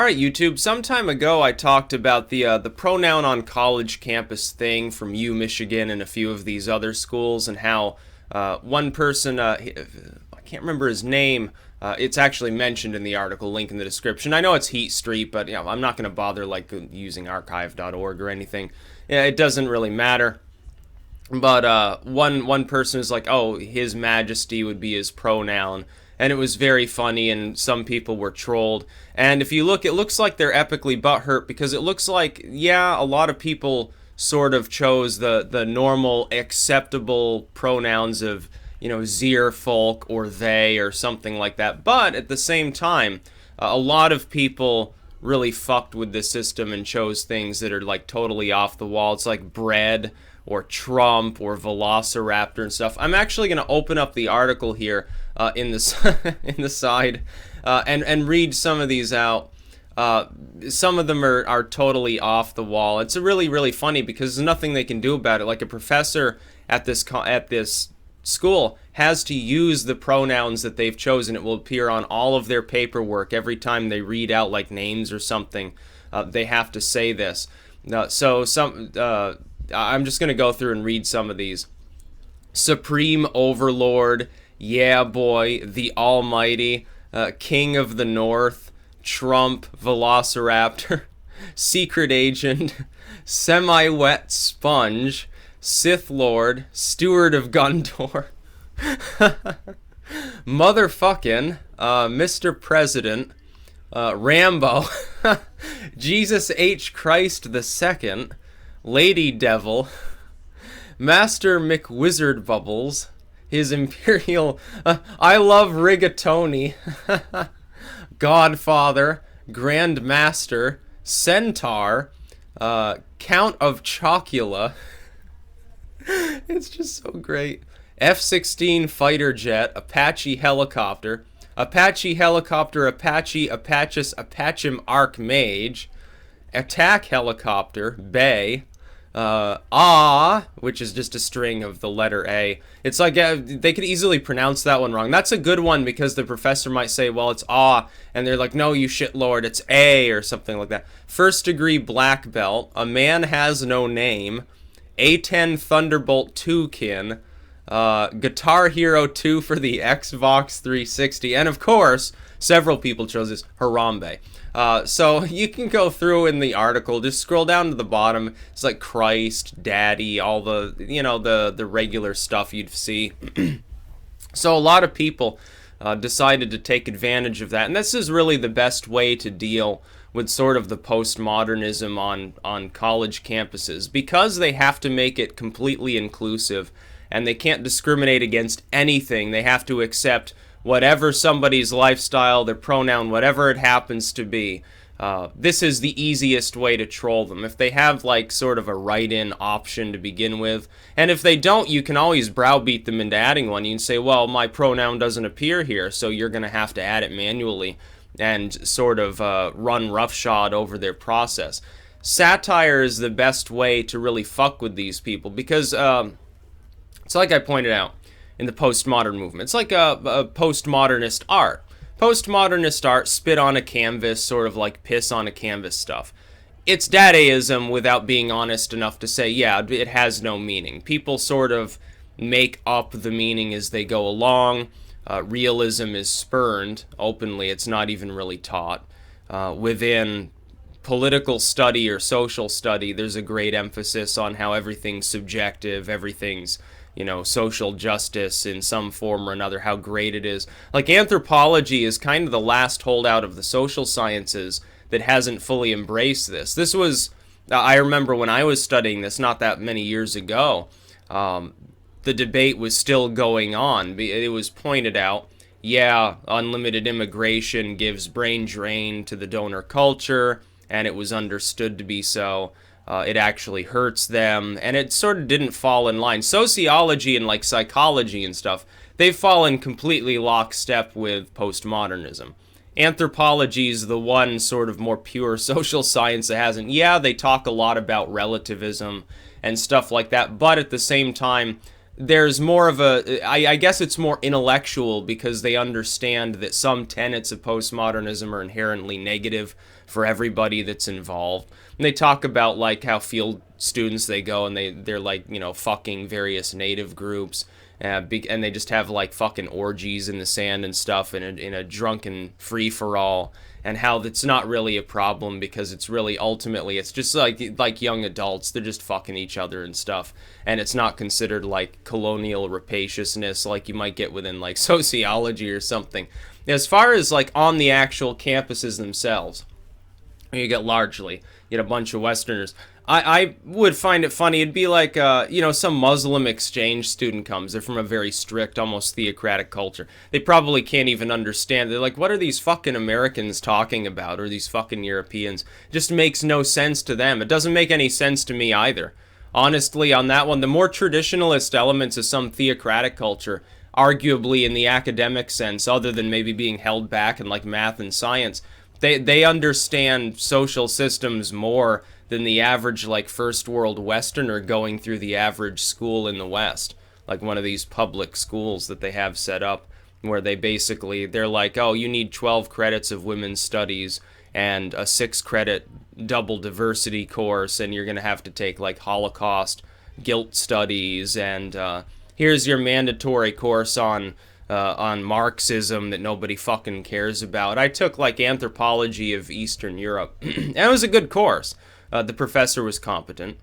All right, YouTube. Some time ago, I talked about the pronoun on college campus thing from U Michigan and a few of these other schools, and how one person, I can't remember his name. It's actually mentioned in the article. Link in the description. I know it's Heat Street, but I'm not going to bother like using archive.org or anything. Yeah, it doesn't really matter. But one person is like, oh, His Majesty would be his pronoun, and it was very funny, and some people were trolled. And if you look, it looks like they're epically butthurt, because it looks like, yeah, a lot of people sort of chose the normal acceptable pronouns of, zir folk or they or something like that. But at the same time, a lot of people really fucked with the system and chose things that are like totally off the wall. It's like bread or Trump or Velociraptor and stuff. I'm actually going to open up the article here in the in the side and read some of these out. Some of them are totally off the wall. It's really funny because there's nothing they can do about it. Like a professor at this school has to use the pronouns that they've chosen. It will appear on all of their paperwork every time they read out like names or something. They have to say this. I'm just going to go through and read some of these. Supreme Overlord, yeah boy, the Almighty, King of the North, Trump, Velociraptor, Secret Agent, Semi-Wet Sponge, Sith Lord, Steward of Gondor, Motherfucking, Mr. President, Rambo, Jesus H. Christ II, Lady Devil, Master McWizard Bubbles, His Imperial, I Love Rigatoni, Godfather, Grand Master, Centaur, Count of Chocula. It's just so great. F-16 fighter jet, Apache helicopter, Apache, Apachus, Apachim Archmage, Attack helicopter, Bay, which is just a string of the letter A. It's like they could easily pronounce that one wrong. That's a good one because the professor might say, well, it's and they're like, no, you shitlord, it's A, or something like that. First degree black belt, A Man Has No Name, A10 Thunderbolt 2-kin, Guitar Hero 2 for the Xbox 360, and of course, several people chose this, Harambe. So you can go through in the article, just scroll down to the bottom. It's like Christ, Daddy, all the, the regular stuff you'd see. So a lot of people decided to take advantage of that. And this is really the best way to deal with sort of the postmodernism on college campuses, because they have to make it completely inclusive and they can't discriminate against anything. They have to accept whatever somebody's lifestyle, their pronoun, whatever it happens to be. This is the easiest way to troll them. If they have like sort of a write-in option to begin with, and if they don't, you can always browbeat them into adding one. You can say, well, my pronoun doesn't appear here, so you're going to have to add it manually, and sort of run roughshod over their process. Satire is the best way to really fuck with these people, because it's like I pointed out in the postmodern movement. It's like a postmodernist art. Postmodernist art, spit on a canvas, sort of like piss on a canvas stuff. It's Dadaism without being honest enough to say, yeah, it has no meaning. People sort of make up the meaning as they go along. Realism is spurned openly. It's not even really taught. Within political study or social study, there's a great emphasis on how everything's subjective, everything's social justice in some form or another, how great it is. Like anthropology is kind of the last holdout of the social sciences that hasn't fully embraced this. This was, I remember when I was studying this not that many years ago, the debate was still going on. It was pointed out, yeah, unlimited immigration gives brain drain to the donor culture, and it was understood to be so. It actually hurts them, and it sort of didn't fall in line. Sociology and like psychology and stuff, they've fallen completely lockstep with postmodernism. Anthropology is the one sort of more pure social science that hasn't. Yeah, they talk a lot about relativism and stuff like that, but at the same time, there's more of a, I guess it's more intellectual because they understand that some tenets of postmodernism are inherently negative for everybody that's involved. And they talk about like how field students, they go and they're like, you know, fucking various native groups, and they just have like fucking orgies in the sand and stuff in a drunken free-for-all, and how that's not really a problem because it's really ultimately it's just like young adults, they're just fucking each other and stuff, and it's not considered like colonial rapaciousness like you might get within like sociology or something. As far as like on the actual campuses themselves, you get a bunch of Westerners. I would find it funny. It'd be like, you know, some Muslim exchange student comes. They're from a very strict, almost theocratic culture. They probably can't even understand. They're like, what are these fucking Americans talking about? Or these fucking Europeans? It just makes no sense to them. It doesn't make any sense to me either. Honestly, on that one, the more traditionalist elements of some theocratic culture, arguably in the academic sense, other than maybe being held back in like math and science, they understand social systems more than the average like first world Westerner going through the average school in the West, like one of these public schools that they have set up where they're like, oh, you need 12 credits of women's studies and a 6-credit double diversity course, and you're going to have to take like Holocaust guilt studies, and here's your mandatory course on Marxism that nobody fucking cares about. I took like anthropology of Eastern Europe, and it was a good course. The professor was competent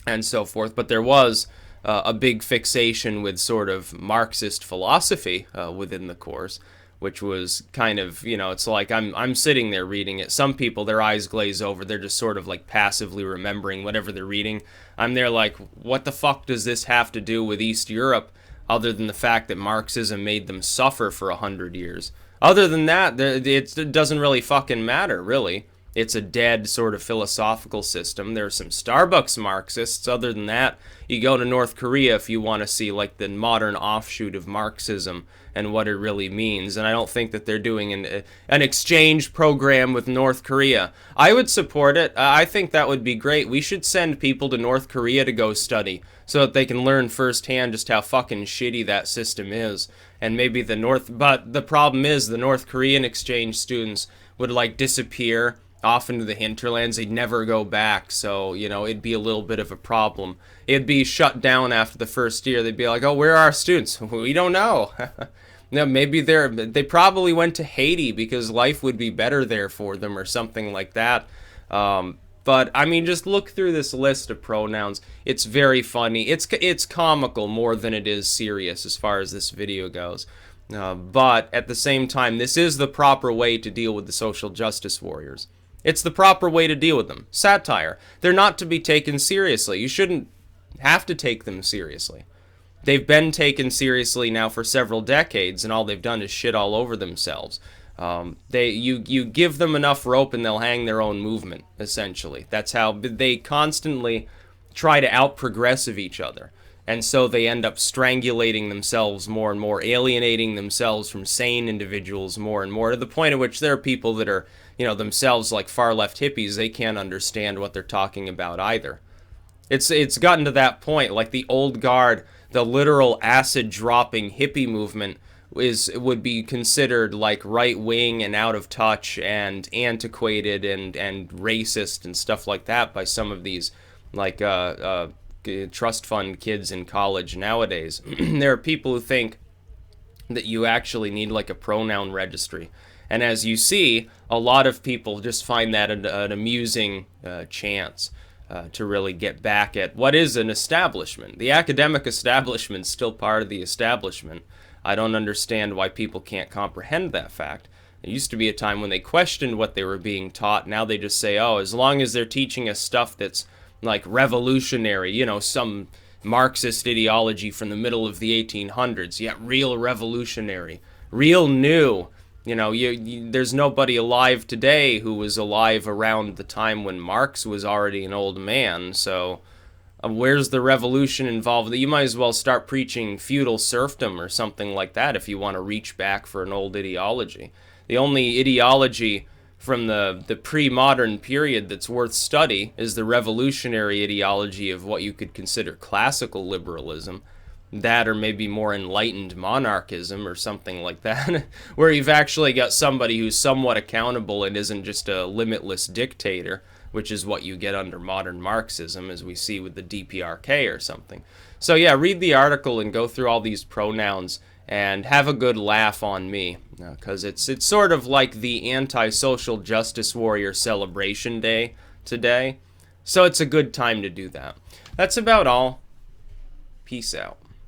and so forth, but there was a big fixation with sort of Marxist philosophy within the course, which was kind of, you know, it's like I'm sitting there reading it. Some people, their eyes glaze over. They're just sort of like passively remembering whatever they're reading. I'm there like, what the fuck does this have to do with East Europe, other than the fact that Marxism made them suffer for 100 years? Other than that, it doesn't really fucking matter, really. It's a dead sort of philosophical system. There are some Starbucks Marxists. Other than that, you go to North Korea if you want to see like the modern offshoot of Marxism and what it really means. And I don't think that they're doing an exchange program with North Korea. I would support it. I think that would be great. We should send people to North Korea to go study so that they can learn firsthand just how fucking shitty that system is. And maybe but the problem is the North Korean exchange students would like disappear off into the hinterlands. They'd never go back, so, you know, it'd be a little bit of a problem. It'd be shut down after the first year. They'd be like, oh, where are our students? We don't know. No, maybe they probably went to Haiti because life would be better there for them or something like that. But, I mean, just look through this list of pronouns. It's very funny. It's comical more than it is serious as far as this video goes. But, at the same time, this is the proper way to deal with the social justice warriors. It's the proper way to deal with them. Satire. They're not to be taken seriously. You shouldn't have to take them seriously. They've been taken seriously now for several decades, and all they've done is shit all over themselves. You give them enough rope and they'll hang their own movement, essentially. That's how they constantly try to out-progressive each other. And so they end up strangulating themselves more and more, alienating themselves from sane individuals more and more, to the point at which there are people that are, you know, themselves like far-left hippies. They can't understand what they're talking about either. It's gotten to that point, like the old guard, the literal acid-dropping hippie movement would be considered like right-wing and out of touch and antiquated and racist and stuff like that by some of these, like, trust fund kids in college nowadays. There are people who think that you actually need like a pronoun registry, and as you see, a lot of people just find that an amusing chance to really get back at what is an establishment. The academic establishment's still part of the establishment. I don't understand why people can't comprehend that fact. There used to be a time when they questioned what they were being taught. Now they just say, oh, as long as they're teaching us stuff that's like revolutionary, you know, some Marxist ideology from the middle of the 1800s, yeah, real revolutionary, real new. You know, there's nobody alive today who was alive around the time when Marx was already an old man, so where's the revolution involved? You might as well start preaching feudal serfdom or something like that if you want to reach back for an old ideology. The only ideology from the pre-modern period that's worth study is the revolutionary ideology of what you could consider classical liberalism. That or maybe more enlightened monarchism or something like that, where you've actually got somebody who's somewhat accountable and isn't just a limitless dictator, which is what you get under modern Marxism, as we see with the DPRK or something. So yeah, read the article and go through all these pronouns and have a good laugh on me, because it's sort of like the anti-social justice warrior celebration day today. So it's a good time to do that. That's about all. Peace out.